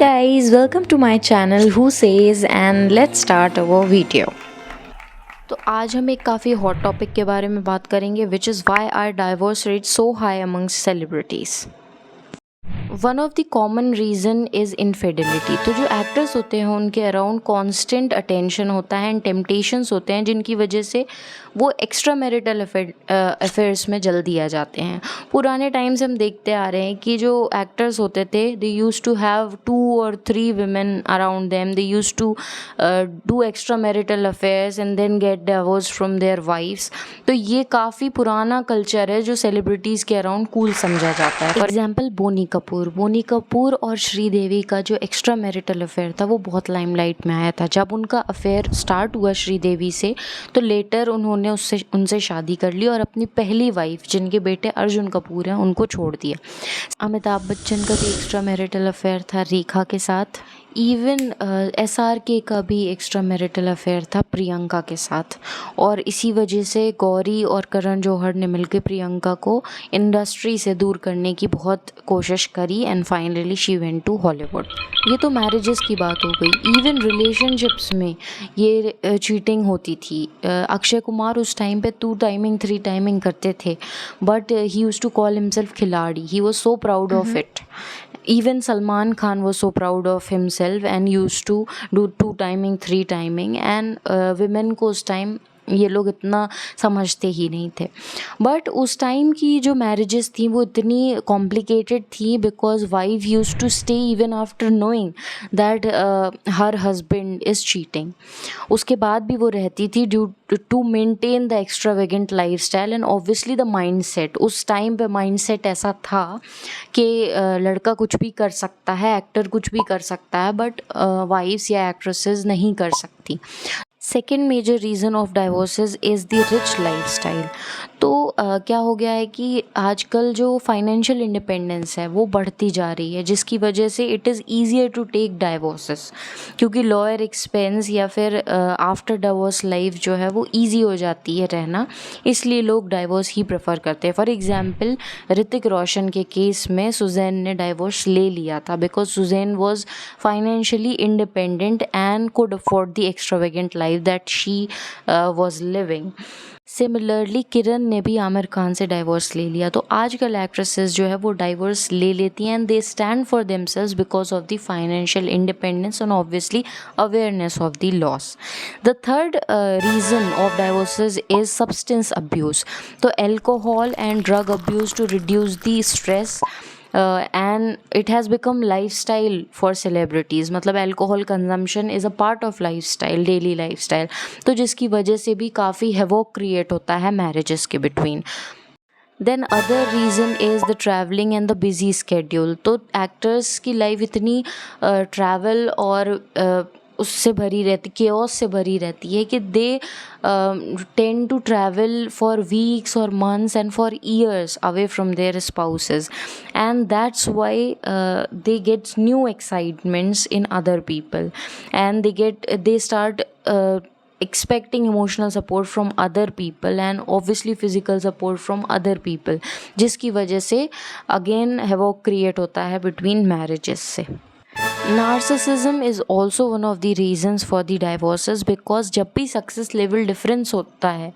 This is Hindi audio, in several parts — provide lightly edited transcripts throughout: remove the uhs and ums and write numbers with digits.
guys, welcome to my channel Who Says and let's start our video. तो आज हम एक काफ़ी हॉट टॉपिक के बारे में बात करेंगे which is why are divorce rate so high amongst celebrities. One of the common reason is infidelity. तो जो एक्टर्स होते हैं उनके अराउंड कॉन्स्टेंट अटेंशन होता है एंड टेम्पटेशंस होते हैं जिनकी वजह से वो एक्स्ट्रा मैरिटल अफेयर्स में जल्दी आ जाते हैं। पुराने टाइम से हम देखते आ रहे हैं कि जो एक्टर्स होते थे they use to have 2 or 3 women around them, they use to do extra marital affairs and then get divorce from their wives. तो ये काफ़ी पुराना कल्चर है जो सेलिब्रिटीज़ के अराउंड कूल समझा जाता है। फॉर एग्जाम्पल बोनी कपूर और श्रीदेवी का जो एक्स्ट्रा मैरिटल अफेयर था वो बहुत लाइमलाइट में आया था। जब उनका अफेयर स्टार्ट हुआ श्रीदेवी से तो लेटर उन्होंने उनसे शादी कर ली और अपनी पहली वाइफ जिनके बेटे अर्जुन कपूर हैं उनको छोड़ दिया। अमिताभ बच्चन का भी एक्स्ट्रा मैरिटल अफेयर था रेखा के साथ। इवन SRK का भी एक्स्ट्रा मैरिटल अफेयर था प्रियंका के साथ और इसी वजह से गौरी और करण जौहर ने मिलकर प्रियंका को इंडस्ट्री से दूर करने की बहुत कोशिश करी and finally she went to Hollywood. ये तो मैरिजेस की बात हो गई। इवन रिलेशनशिप्स में ये चीटिंग होती थी। अक्षय कुमार उस टाइम पे 2 टाइमिंग 3 टाइमिंग करते थे but he use to call himself खिलाड़ी। He was so proud of it. Even Salman Khan was so proud of himself and used to do 2 timing 3 timing and women को उस टाइम ये लोग इतना समझते ही नहीं थे। बट उस टाइम की जो मैरिजेस थी वो इतनी कॉम्प्लिकेटेड थी because wife use to stay even after knowing that her husband is cheating. उसके बाद भी वो रहती थी due to maintain the extravagant life style and obviously the mind set. उस टाइम पे माइंड सेट ऐसा था कि लड़का कुछ भी कर सकता है, एक्टर कुछ भी कर सकता है बट वाइफ्स या एक्ट्रेसेस नहीं कर सकती। Second major reason of divorces is the rich lifestyle. तो क्या हो गया है कि आजकल जो फाइनेंशियल इंडिपेंडेंस है वो बढ़ती जा रही है जिसकी वजह से it is easier to take divorces क्योंकि लॉयर एक्सपेंस या फिर आफ्टर डाइवोर्स लाइफ जो है वो ईजी हो जाती है रहना, इसलिए लोग डाइवोर्स ही प्रेफर करते हैं। फॉर एग्जांपल ऋतिक रोशन के केस में सुजैन ने डाइवोर्स ले लिया था because Sussanne was financially independent and could afford the extravagant life that she was living. Similarly Kiran ने भी आमिर खान से डाइवोर्स ले लिया। तो आजकल एक्ट्रेसेस जो है वो डाइवोर्स ले लेती हैं and they stand for themselves because of the financial independence and obviously awareness of the laws. The third reason of divorces is substance abuse. तो alcohol and drug abuse to reduce the stress and it has become lifestyle for celebrities। मतलब alcohol consumption is a part of lifestyle, daily lifestyle। तो जिसकी वजह से भी काफ़ी havoc create होता है marriages के between। Then other reason is the travelling and the busy schedule. तो एक्टर्स की लाइफ इतनी ट्रैवल और उससे भरी रहती, केओस से भरी रहती है कि they tend to travel for weeks और months and for years away from their spouses and that's why they gets new excitements in other people and they start expecting emotional support from other people and obviously physical support from other people, जिसकी वजह से again havoc create होता है between marriages से। Narcissism is also one of the reasons for the divorces because जब भी सक्सेस लेवल डिफरेंस होता है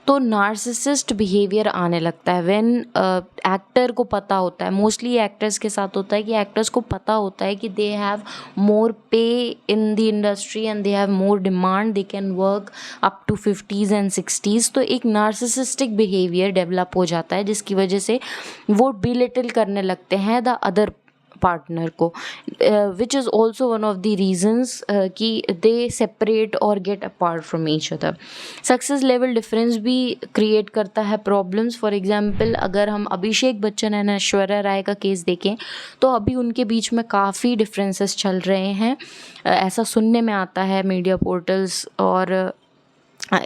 तो नार्सिसिस्ट बिहेवियर आने लगता है। व्हेन एक्टर को पता होता है, मोस्टली एक्टर्स के साथ होता है कि एक्टर्स को पता होता है कि दे have more pay in the industry and they have more demand, they can work up to 50s and 60s। तो एक नार्सिसिस्टिक बिहेवियर डेवलप हो जाता है जिसकी वजह से वो बिलिटल करने लगते हैं द अदर पार्टनर को, which is also one of the reasons कि दे सेपरेट और get apart from each other. Success level difference भी क्रिएट करता है प्रॉब्लम्स। फॉर एग्जांपल अगर हम अभिषेक बच्चन एंड ऐश्वर्या राय का केस देखें तो अभी उनके बीच में काफ़ी डिफरेंसेस चल रहे हैं। ऐसा सुनने में आता है मीडिया पोर्टल्स और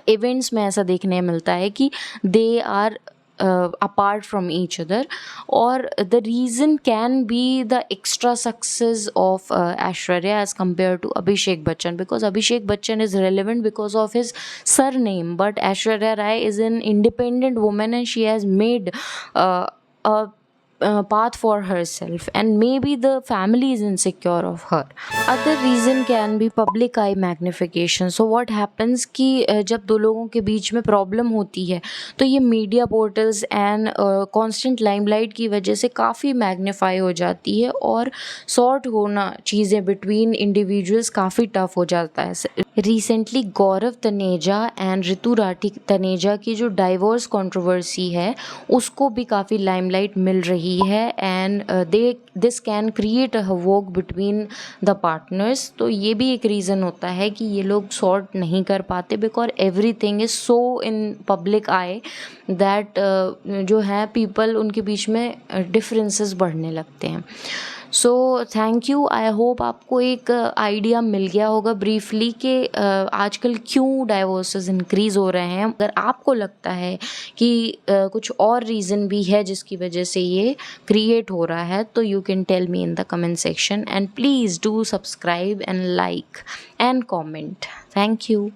इवेंट्स में ऐसा देखने मिलता है कि they are apart from each other, or the reason can be the extra success of Aishwarya as compared to Abhishek Bachchan, because Abhishek Bachchan is relevant because of his surname, but Aishwarya Rai is an independent woman and she has made a path for herself, and maybe the family is insecure of her. Other reason can be public eye magnification. So what happens कि जब दो लोगों के बीच में प्रॉब्लम होती है तो ये media portals and constant limelight की वजह से काफ़ी मैग्नीफाई हो जाती है और सॉर्ट होना चीज़ें बिटवीन इंडिविजुअल्स काफ़ी टफ हो जाता है। रिसेंटली गौरव तनेजा एंड ऋतु राठी तनेजा की जो डाइवोर्स कंट्रोवर्सी है उसको भी काफ़ी लाइमलाइट मिल रही है, and this can create a havoc between the partners. तो ये भी एक रीज़न होता है कि ये लोग सॉर्ट नहीं कर पाते because everything is so in public I that जो है पीपल उनके बीच में डिफरेंसेस बढ़ने लगते हैं। So thank you. I hope आपको एक आइडिया मिल गया होगा ब्रीफली कि आजकल क्यों डाइवोर्सेस इंक्रीज़ हो रहे हैं। अगर आपको लगता है कि कुछ और रीज़न भी है जिसकी वजह से ये क्रिएट हो रहा है तो you can tell me in the comment section, and please do subscribe and like and comment. Thank you.